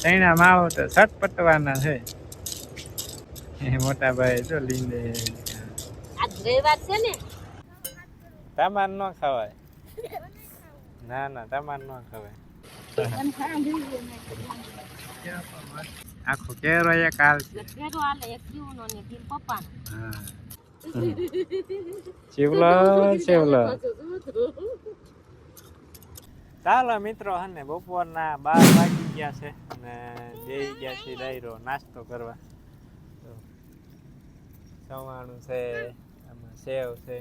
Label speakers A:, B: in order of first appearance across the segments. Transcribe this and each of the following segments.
A: ચૈણા માવો તો સટપટવાના છે. મોટા ભાઈ તો લીંદે
B: આજ રવિવાર છે ને
A: તમાર ન ખવાય. ના ના તમાર ન ખવાય. આખો કેરો એક હાલ છે.
B: કેરો આલે એક જીવનો ને તીર પપ્પાનો.
A: હા. ચીવલો ચીવલો. ચાલો મિત્રો હને બપોરના 12 વાગી ગયા છે અને બેસી ગયા છે ડાયરો નાસ્તો કરવા. સવાણું છે, આમાં સેવ છે.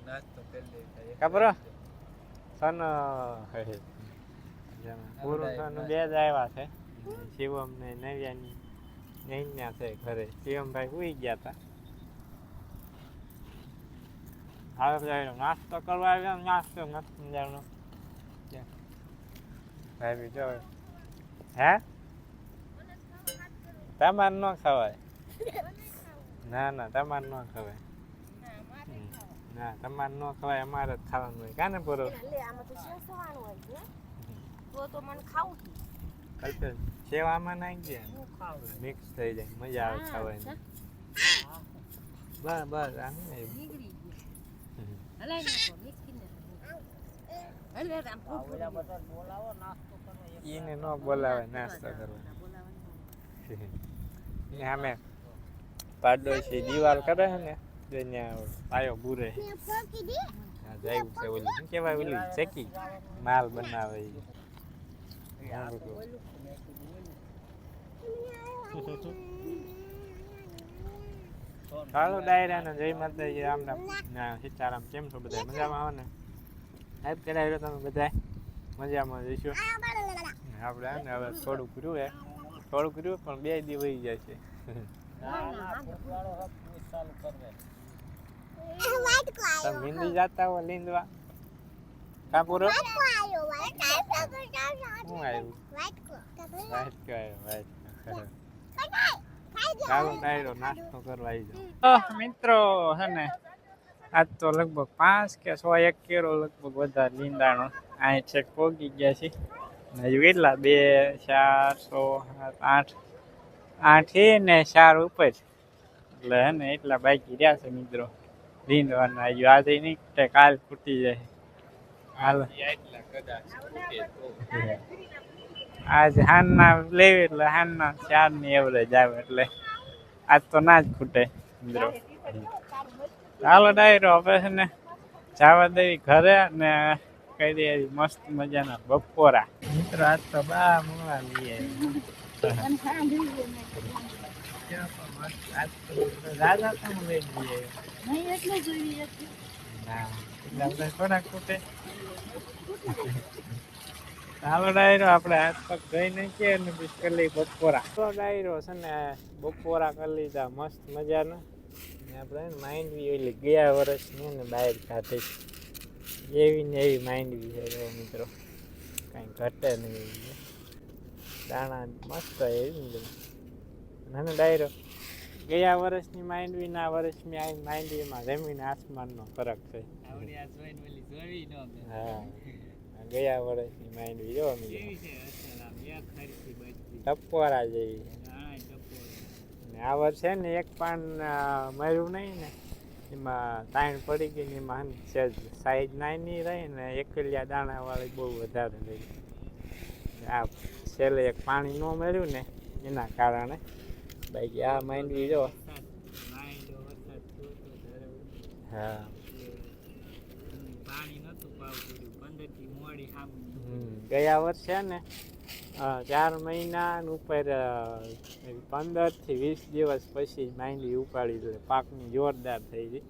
A: નાસ્તો કરી લે ખબર સન પૂરું બે જ આવ્યા છે. શિવમ ને નવ્યાની નૈન્યા છે ઘરે. શિવમભાઈ સુઈ ગયા હતા. હવે નાસ્તો કરવા આવ્યા. નાસ્તો મસ્ત મજાનો ભાઈ જો હે તમાર ન ખવાય. ના ના તમાર ન ખવાય. ના તમાર ન ખવાય. અમારે જ ખાવાનું હોય કાને પૂરો
B: તો મને ખાવું
A: છે. સેવામાં નાખી દે મિક્સ થઈ જાય મજા આવે ખાવાની. બસ બસ આ એને ન બોલાવે નાસ્તો કરવા. અમે પાડોશી દિવાલ કરે છે ને ત્યાં પાયો બુરે જાય છે. ઓલી શું કહેવાય ઓલી ચકી માલ બનાવે. ચાલો ડાયરા ને જય માતાજી. રામ રામ સીતારામ. કેમ છો બધા? મજામાં આવો ને? હેલ્પ કરાવી તમે બધા મજામાં જઈશું. આપણે ને હવે થોડુંક રહ્યું પણ 2 દી વહી જાય છે. તમે હિન્દી જાતા હો લીંદવા કાપુરો શું આવ્યું? વાઇટ ચાલો ડાયરો નાસ્તો કરવા આવી જાઓ મિત્રો. હે ને આજ તો લગભગ 5 કે 100 કેરો લગભગ વધારે લીંદાણો અહીં છેક પોગી ગયા છે. હજુ કેટલા 2 4 6 8 8 ને 4 ઉપર એટલે હે ને એટલા બાકી રહ્યા છે મિત્રો લીંદવાના. હજુ આજે નહીં ફૂટે, કાલ ફૂટી જાય. હાલ આજ હાનના લેવી એટલે હાનના 4 ની એવરેજ આવે એટલે આજ તો ના જ ફૂટે મિત્રો. ચાલો ડાયરો હવે છે ને જવા દેવી ઘરે ને કહી દે મસ્ત મજાના બપોરા. મિત્રો આજ તો બા મળવા લઈએ રાજા તમે લઈ જઈએ. ના એટલે થોડાક ફૂટે. ચાલો ડાયરો આપણે હાથ પગ ધોઈ નાખીએ ને પછી કરી લઈએ બપોરા. તો ડાયરો છે ને બપોરા કરી લીધા મસ્ત મજાના. આપણે માંડવી ઓલી ગયા વર્ષની ને બહાર ખાધી એવી ને એવી માંડવી છે મિત્રો. કાંઈ ઘટે નહીં. દાણા મસ્ત એવી ને ડાયરો ગયા વર્ષની માંડવી ના વર્ષની આ માંડવીમાં જમીન આસમાનનો ફરક છે. હા ગયા વર્ષની માંડવી જો ટપોરા જેવી. આ વર્ષે ને એક પાન મર્યું નહીં ને એમાં તાણ પડી ગઈ ને એમાં સાઈઝ નાની રહી ને એકલિયા દાણા વાળી બહુ વધારે રહી. આ છેલ્લે એક પાણી ન મળ્યું ને એના કારણે બાકી આ માંડવી જો. હા ગયા વર્ષે ને 4 મહિના ઉપર 15 થી 20 દિવસ પછી માંડવી ઉપાડી એટલે પાકની જોરદાર થઈ ગઈ.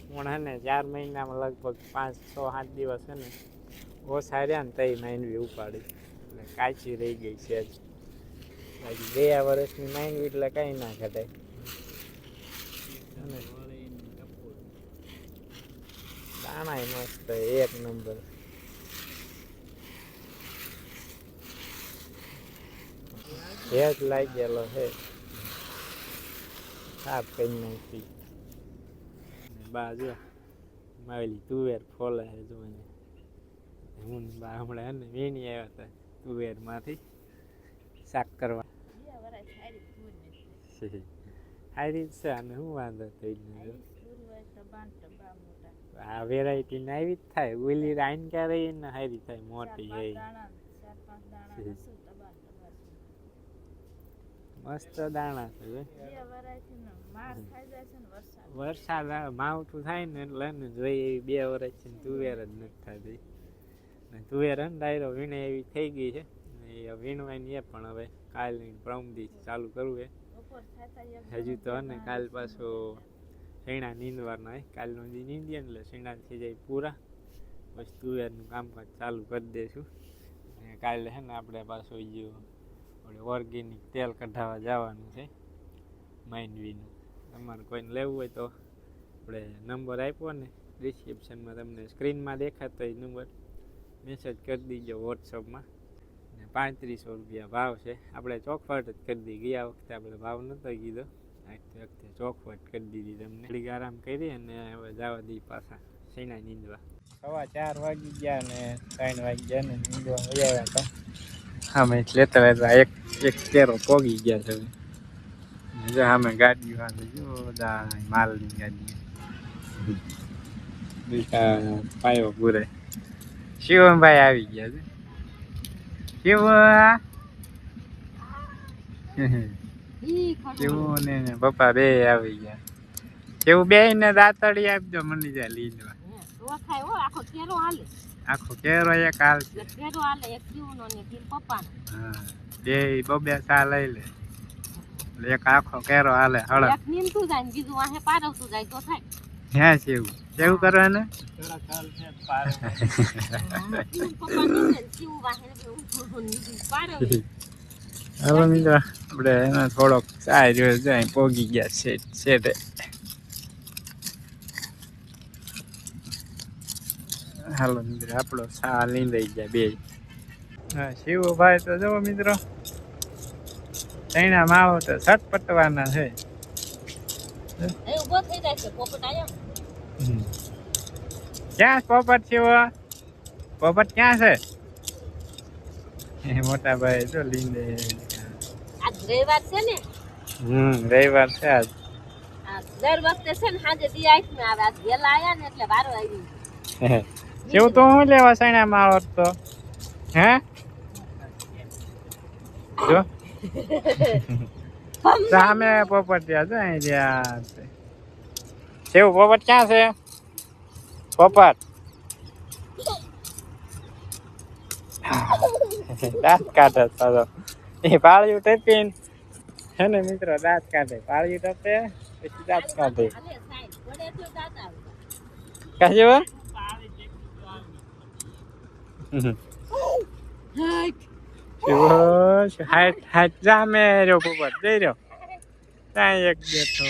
A: પણ હે ને 4 મહિનામાં લગભગ 5 6 7 દિવસ છે ને ઓછા રહ્યા ને તઈ માંડવી ઉપાડી એટલે કાચી રહી ગઈ છે જ. બાકી ગયા વર્ષની માંડવી એટલે કાંઈ ના ઘટાય. દાણા મસ્ત એક નંબર. ભેજ લાગેલો છે સાફ કરી નાખી. બાજુ માવેલી તુવેર ફોલે છે જો હું બા હમણાં ને વીણી આવ્યા હતા તુવેરમાંથી શાક કરવા હારી છે અને શું વાંધો થઈ ગયો આ વેરાયટી ને આવી જ થાય ઓલી રાઈન ક્યારે ને હારી થાય મોટી એ મસ્ત દાણા છે વરસાદ માવઠું થાય ને એટલે ને જોઈએ એવી 2 વર્ષથી તુવેર જ નથી થતી તુવેર ને ડાયરો વીણે એવી થઈ ગઈ છે એ વીણવાની એ પણ હવે કાલ પ્રમદી ચાલુ કરવું છે હજુ તો ને કાલ પાછો શેણા નીંદવાના કાલનો દી નીંદીએ એટલે શેણા થઈ જાય પૂરા પછી તુવેરનું કામકાજ ચાલુ કરી દઈશું અને કાલે છે ને આપણે પાછું ઓર્ગેનિક તેલ કઢાવવા જવાનું છે માંડવીનું તમારે કોઈને લેવું હોય તો આપણે નંબર આપ્યો ને ડિસ્ક્રિપ્શનમાં તમને સ્ક્રીનમાં દેખાતો એ નંબર મેસેજ કરી દીજો વોટ્સઅપમાં ને 3500 રૂપિયા ભાવ છે આપણે ચોખવટ જ કરી દીધી ગયા વખતે આપણે ભાવ નહોતો કીધો આ વખતે ચોખવટ કરી દીધી તમને થોડીક આરામ કરી અને હવે જવા દઈ પાછા શેણા નીંદવા 4:15 વાગી ગયા ને 3 વાગી ગયા ને નીંદવા વયા હતા હા મેં લેતા લેતા એક કેરો પોગી ગયા છે જો અમે ગાડી વાંધો જો માલની ગાડી બીજા પાયો પૂરે શિવમભાઈ આવી ગયા છે શિવ શિવ ને પપ્પા બે આવી ગયા શિવ બે ને દાંતડી આપજો મને જાય લીધવા આખો કેરો એક હાલ છે હા બે બબે સા લઈ લે એક આખો કેરો હાલે હળ હે શિવ કેવું કરવાનું હાલો મિત્રો આપણે એમાં થોડોક ચાય રહ્યો જાય પોગી ગયા છે હાલો મિત્રો આપણો સા લીંદાઈ ગયા બે હા શિવભાઈ તો જુઓ મિત્રો તૈણા માવો તો છટપટવાના છે ક્યાં પોપટ છે પોપટ ક્યાં છે મોટા ભાઈ તો લીંદે
B: આજ રવિવાર છે ને
A: રવિવાર છે આજ
B: દર વખતે છે ને સાંજે દી આઈસ ને આવે આજ વેલા આયા ને એટલે વારો આવી
A: કેવું તો હું લેવા સૈણા માવો તો હે જો સામે પોપટ ત્યાં છે અહીં જ્યાં કેવું પોપટ ક્યાં છે પોપટ દાંત કાઢે સારો એ પાળિયું ટપીને હે ને મિત્રો દાંત કાઢે પાળિયું ટપે પછી દાંત કાઢે કાજે હાઈટ જામે રહ્યો પોપટ જઈ રહ્યો ત્યાં એક બેઠો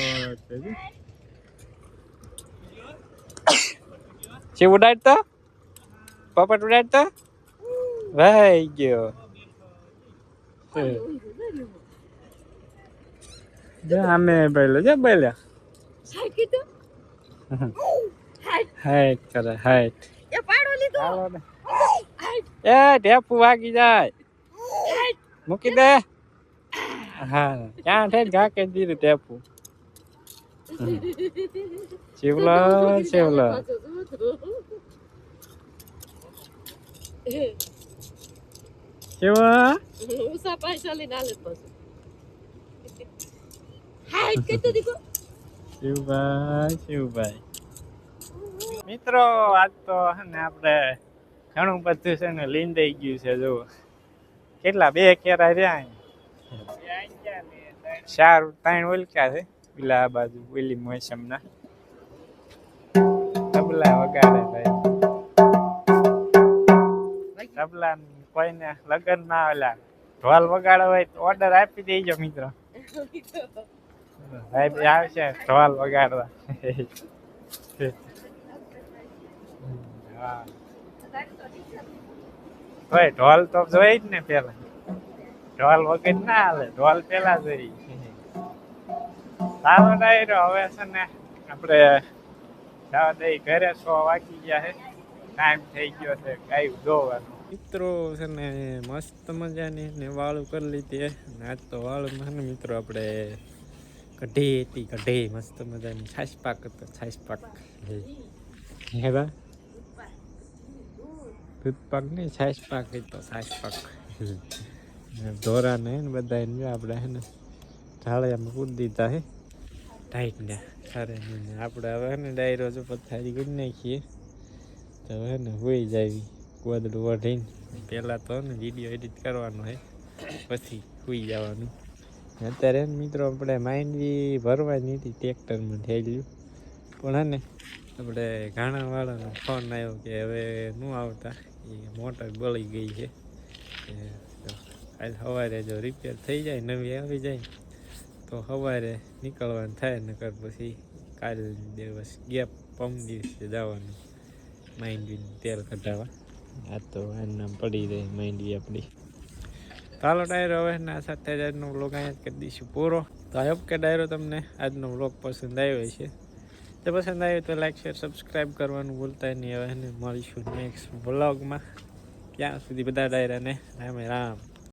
A: શિવ ઉડાડતો પોપટ ઉડાડતો ભાઈ ગયો અમે બોલ્યો જો બોલ્યો હાઈટ કરે હાઈટ એ ઢેપુ વાગી જાય મૂકી દે હા ક્યાં ઠેઠ ઘા કે દીધું ટેપુ શિવલો શિવલો શિવ
B: ઉસા પૈસા લઈને આલે પાછો હાઈટ કેતો દીકો
A: શિવભાઈ મિત્રો આજ તો ને આપણે ઘણું બધું છે ને લીંદાઈ ગયું છે જો કેટલા 2 કેરા રહ્યા 4-3 ઓલક્યા છે પેલા આ બાજુ ઓલી મોસમના તબલા વગાડે ભાઈ તબલા કોઈને લગ્નમાં ઓલા ઢોલ વગાડવા હોય તો ઓર્ડર આપી દેજો મિત્રો ભાઈ આવશે ઢોલ વગાડવા હા ભાઈ ઢોલ તો જોઈ જ ને પેલા ઢોલ વગર ના હાલે ઢોલ પેલા જોઈ સારો ડાયરો હવે છે ને આપણે જવા દઈ ઘરે 100 વાગી ગયા છે ટાઈમ થઈ ગયો છે ગાયું દોવાનું મિત્રો છે ને મસ્ત મજાની ને વાળું કરી લીધી ને આજ તો વાળું ને મિત્રો આપણે કઢી હતી કઢી મસ્ત મજાની છાશ પાક હતો છાશ પાક હે બા દૂધ પાક નહીં છાશ પાક હતો છાશ પાક ઢોરા ને બધા આપણે હે ને ઢાળિયામાં પૂરી દીધા હે ટાઈટ ને સારે આપણે હવે હે ને ડાયરો જો પથારી કરી નાખીએ તો હે ને હોઈ જાય ગોદડું વઢીને પહેલાં તો ને વિડીયો એડિટ કરવાનો હે પછી હોઈ જવાનું અત્યારે મિત્રો આપણે માંડવી ભરવાની હતી ટ્રેક્ટરમાં થઈ ગયું પણ હે ને આપણે ઘાણાવાળાનો ફોન આવ્યો કે હવે ન આવતા એ મોટર બળી ગઈ છે કાલ સવારે જો રિપેર થઈ જાય નવી આવી જાય તો સવારે નીકળવાનું થાય નકર પછી કાલ દિવસ ગેપ દિવસે જવાનું માંડવીનું તેલ કઢાવવા આ તો એના પડી રહી માંડવી આપણી ચાલો ડાયરો હવે ના સાથે જ આજનો વ્લોગ અહીંયા જ કરી દઈશું પૂરો તો આઈ હોપ કે ડાયરો તમને આજનો વ્લોગ પસંદ આવ્યો છે જો પસંદ આવ્યો તો લાઈક શેર સબસ્ક્રાઈબ કરવાનું ભૂલતા નહીં હવે મળીશું નેક્સ્ટ વ્લોગમાં ત્યાં સુધી બધા ડાયરાને રામે રામ